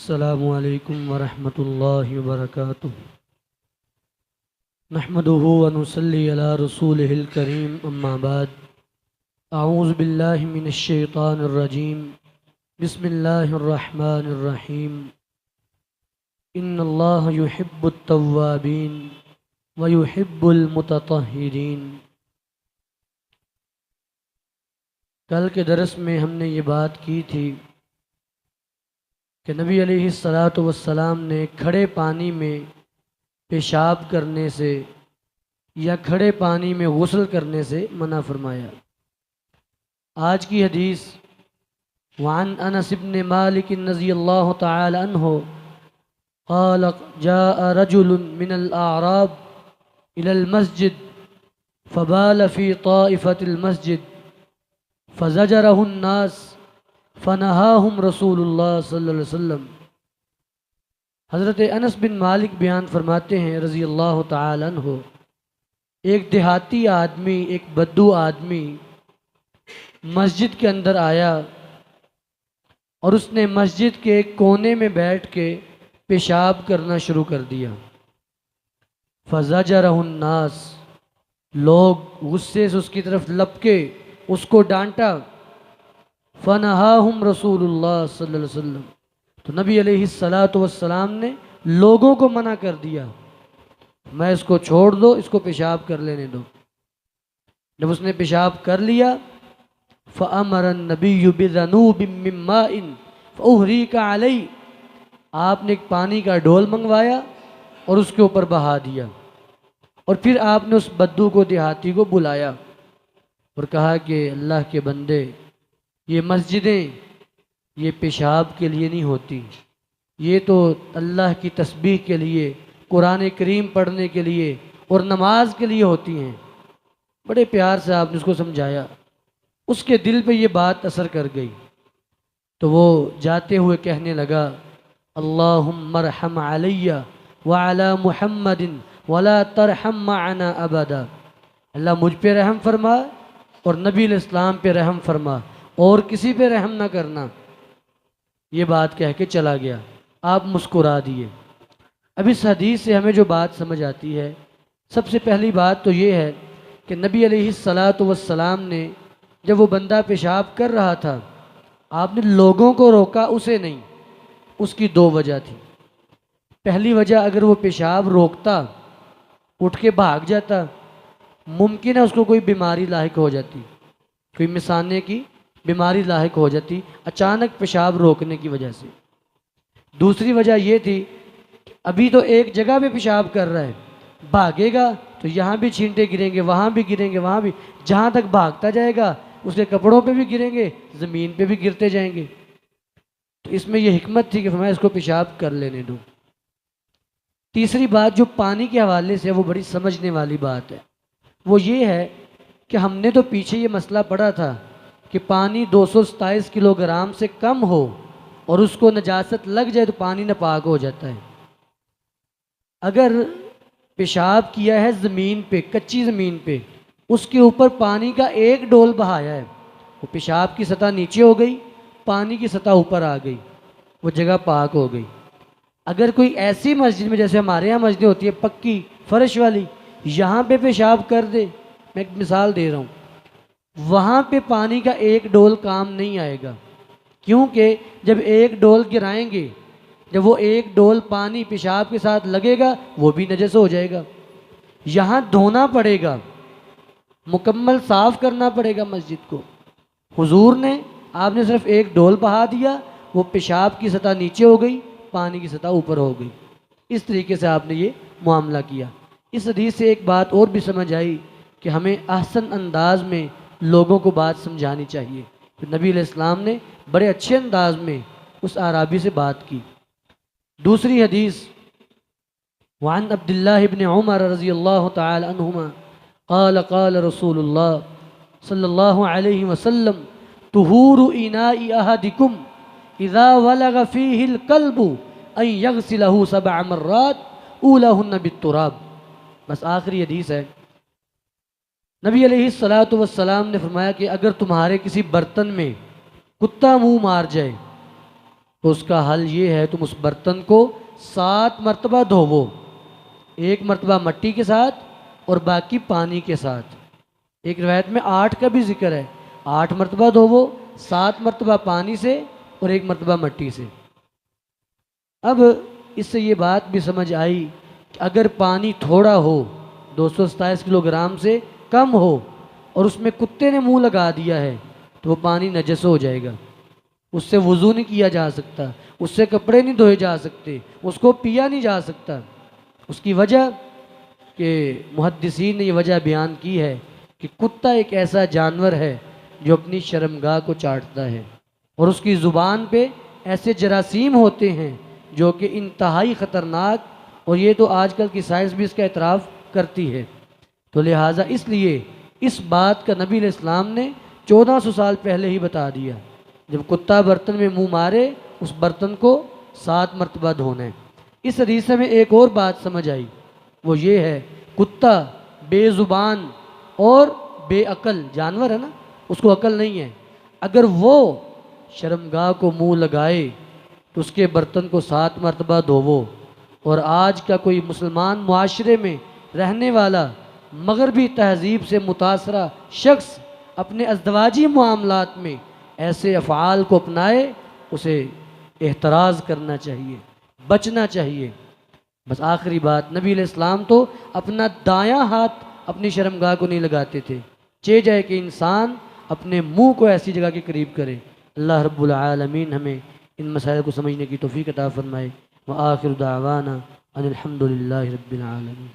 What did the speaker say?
السلام علیکم ورحمۃ اللہ وبرکاتہ نحمده ونصلی علی رسولہ الکریم اما بعد اعوذ باللہ من الشیطان الرجیم بسم اللہ الرحمن الرحیم ان اللہ یحب التوابین ویحب المتطہرین۔ کل کے درس میں ہم نے یہ بات کی تھی کہ نبی علیہ الصلاۃ والسلام نے کھڑے پانی میں پیشاب کرنے سے یا کھڑے پانی میں غسل کرنے سے منع فرمایا۔ آج کی حدیث وعن انس بن مالک رضی اللہ تعالی عنہ قال جاء رجل من الاعراب الى المسجد فبال في طائفة المسجد فزجره الناس فنہاہم رسول اللہ صلی اللہ علیہ وسلم۔ حضرت انس بن مالک بیان فرماتے ہیں رضی اللہ تعالی عنہ، ایک دیہاتی آدمی، ایک بدو آدمی مسجد کے اندر آیا اور اس نے مسجد کے ایک کونے میں بیٹھ کے پیشاب کرنا شروع کر دیا۔ فزجرہ الناس، لوگ غصے سے اس کی طرف لپکے، اس کو ڈانٹا۔ فنہاہم رسول اللہ صلی اللہ علیہ وسلم، تو نبی علیہ الصلاۃ والسلام نے لوگوں کو منع کر دیا، میں اس کو چھوڑ دو، اس کو پیشاب کر لینے دو۔ جب اس نے پیشاب کر لیا فَأَمَرَ النَّبِيُّ بِذَنُوبٍ مِّن مَّاءٍ فَأُهْرِيقَ عَلَيْهِ، آپ نے ایک پانی کا ڈول منگوایا اور اس کے اوپر بہا دیا، اور پھر آپ نے اس بدو کو، دیہاتی کو بلایا اور کہا کہ اللہ کے بندے، یہ مسجدیں یہ پیشاب کے لیے نہیں ہوتی، یہ تو اللہ کی تسبیح کے لیے، قرآن کریم پڑھنے کے لیے اور نماز کے لیے ہوتی ہیں۔ بڑے پیار سے آپ نے اس کو سمجھایا، اس کے دل پہ یہ بات اثر کر گئی، تو وہ جاتے ہوئے کہنے لگا اللہم ارحم علی وعلی محمد ولا ترحم معنا ابدا، اللہ مجھ پہ رحم فرما اور نبی علیہ السلام پہ رحم فرما، اور کسی پہ رحم نہ کرنا۔ یہ بات کہہ کے چلا گیا، آپ مسکرا دیے۔ اب اس حدیث سے ہمیں جو بات سمجھ آتی ہے، سب سے پہلی بات تو یہ ہے کہ نبی علیہ الصلاۃ والسلام نے جب وہ بندہ پیشاب کر رہا تھا، آپ نے لوگوں کو روکا، اسے نہیں۔ اس کی دو وجہ تھی۔ پہلی وجہ، اگر وہ پیشاب روکتا، اٹھ کے بھاگ جاتا، ممکن ہے اس کو کوئی بیماری لاحق ہو جاتی، کوئی مثانے کی بیماری لاحق ہو جاتی اچانک پیشاب روکنے کی وجہ سے۔ دوسری وجہ یہ تھی کہ ابھی تو ایک جگہ پہ پیشاب کر رہا ہے، بھاگے گا تو یہاں بھی چھینٹے گریں گے، وہاں بھی گریں گے، وہاں بھی، جہاں تک بھاگتا جائے گا اس کے کپڑوں پہ بھی گریں گے، زمین پہ بھی گرتے جائیں گے۔ تو اس میں یہ حکمت تھی کہ فرمایا اس کو پیشاب کر لینے دو۔ تیسری بات جو پانی کے حوالے سے وہ بڑی سمجھنے والی بات ہے، وہ یہ ہے کہ ہم نے تو پیچھے یہ مسئلہ پڑھا تھا کہ پانی 227 کلو گرام سے کم ہو اور اس کو نجاست لگ جائے تو پانی ناپاک ہو جاتا ہے۔ اگر پیشاب کیا ہے زمین پہ، کچی زمین پہ، اس کے اوپر پانی کا ایک ڈول بہایا ہے، وہ پیشاب کی سطح نیچے ہو گئی، پانی کی سطح اوپر آ گئی، وہ جگہ پاک ہو گئی۔ اگر کوئی ایسی مسجد میں، جیسے ہمارے یہاں مسجدیں ہوتی ہے پکی فرش والی، یہاں پہ پیشاب کر دے، میں ایک مثال دے رہا ہوں، وہاں پہ پانی کا ایک ڈول کام نہیں آئے گا، کیونکہ جب ایک ڈول گرائیں گے، جب وہ ایک ڈول پانی پیشاب کے ساتھ لگے گا وہ بھی نجس ہو جائے گا۔ یہاں دھونا پڑے گا، مکمل صاف کرنا پڑے گا مسجد کو۔ حضور نے، آپ نے صرف ایک ڈول بہا دیا، وہ پیشاب کی سطح نیچے ہو گئی، پانی کی سطح اوپر ہو گئی۔ اس طریقے سے آپ نے یہ معاملہ کیا۔ اس حدیث سے ایک بات اور بھی سمجھ آئی کہ ہمیں احسن انداز میں لوگوں کو بات سمجھانی چاہیے۔ تو نبی علیہ السلام نے بڑے اچھے انداز میں اس اعرابی سے بات کی۔ دوسری حدیث وعن عبداللہ ابن عمر رضی اللہ تعالی عنہما قال قال رسول اللہ صلی اللہ علیہ وسلم طہور اناء احدکم اذا ولغ فیہ الکلب ان یغسلہ 7 مرات اولاہن بالتراب۔ بس آخری حدیث ہے۔ نبی علیہ الصلاۃ والسلام نے فرمایا کہ اگر تمہارے کسی برتن میں کتا منہ مار جائے، تو اس کا حل یہ ہے تم اس برتن کو 7 مرتبہ دھوو، 1 مرتبہ مٹی کے ساتھ اور باقی پانی کے ساتھ۔ ایک روایت میں 8 کا بھی ذکر ہے، 8 مرتبہ دھوو، 7 مرتبہ پانی سے اور 1 مرتبہ مٹی سے۔ اب اس سے یہ بات بھی سمجھ آئی کہ اگر پانی تھوڑا ہو، 227 کلو گرام سے کم ہو، اور اس میں کتے نے منہ لگا دیا ہے تو وہ پانی نجس ہو جائے گا، اس سے وضو نہیں کیا جا سکتا، اس سے کپڑے نہیں دھوئے جا سکتے، اس کو پیا نہیں جا سکتا۔ اس کی وجہ کہ محدثین نے یہ وجہ بیان کی ہے کہ کتا ایک ایسا جانور ہے جو اپنی شرمگاہ کو چاٹتا ہے، اور اس کی زبان پہ ایسے جراثیم ہوتے ہیں جو کہ انتہائی خطرناک، اور یہ تو آج کل کی سائنس بھی اس کا اعتراف کرتی ہے۔ تو لہٰذا اس لیے اس بات کا نبی علیہ السلام نے 1400 سال پہلے ہی بتا دیا، جب کتا برتن میں منہ مارے اس برتن کو 7 مرتبہ دھونا ہے۔ اس حدیث میں ایک اور بات سمجھ آئی، وہ یہ ہے کتا بے زبان اور بے عقل جانور ہے نا، اس کو عقل نہیں ہے، اگر وہ شرمگاہ کو منہ لگائے تو اس کے برتن کو 7 مرتبہ دھوو۔ اور آج کا کوئی مسلمان معاشرے میں رہنے والا مغربی تہذیب سے متاثرہ شخص اپنے ازدواجی معاملات میں ایسے افعال کو اپنائے، اسے احتراز کرنا چاہیے، بچنا چاہیے۔ بس آخری بات، نبی علیہ السلام تو اپنا دایاں ہاتھ اپنی شرمگاہ کو نہیں لگاتے تھے، چاہے جائے کہ انسان اپنے منہ کو ایسی جگہ کے قریب کرے۔ اللہ رب العالمین ہمیں ان مسائل کو سمجھنے کی توفیق عطا فرمائے۔ وآخر دعوانا ان الحمد للہ رب العالمین۔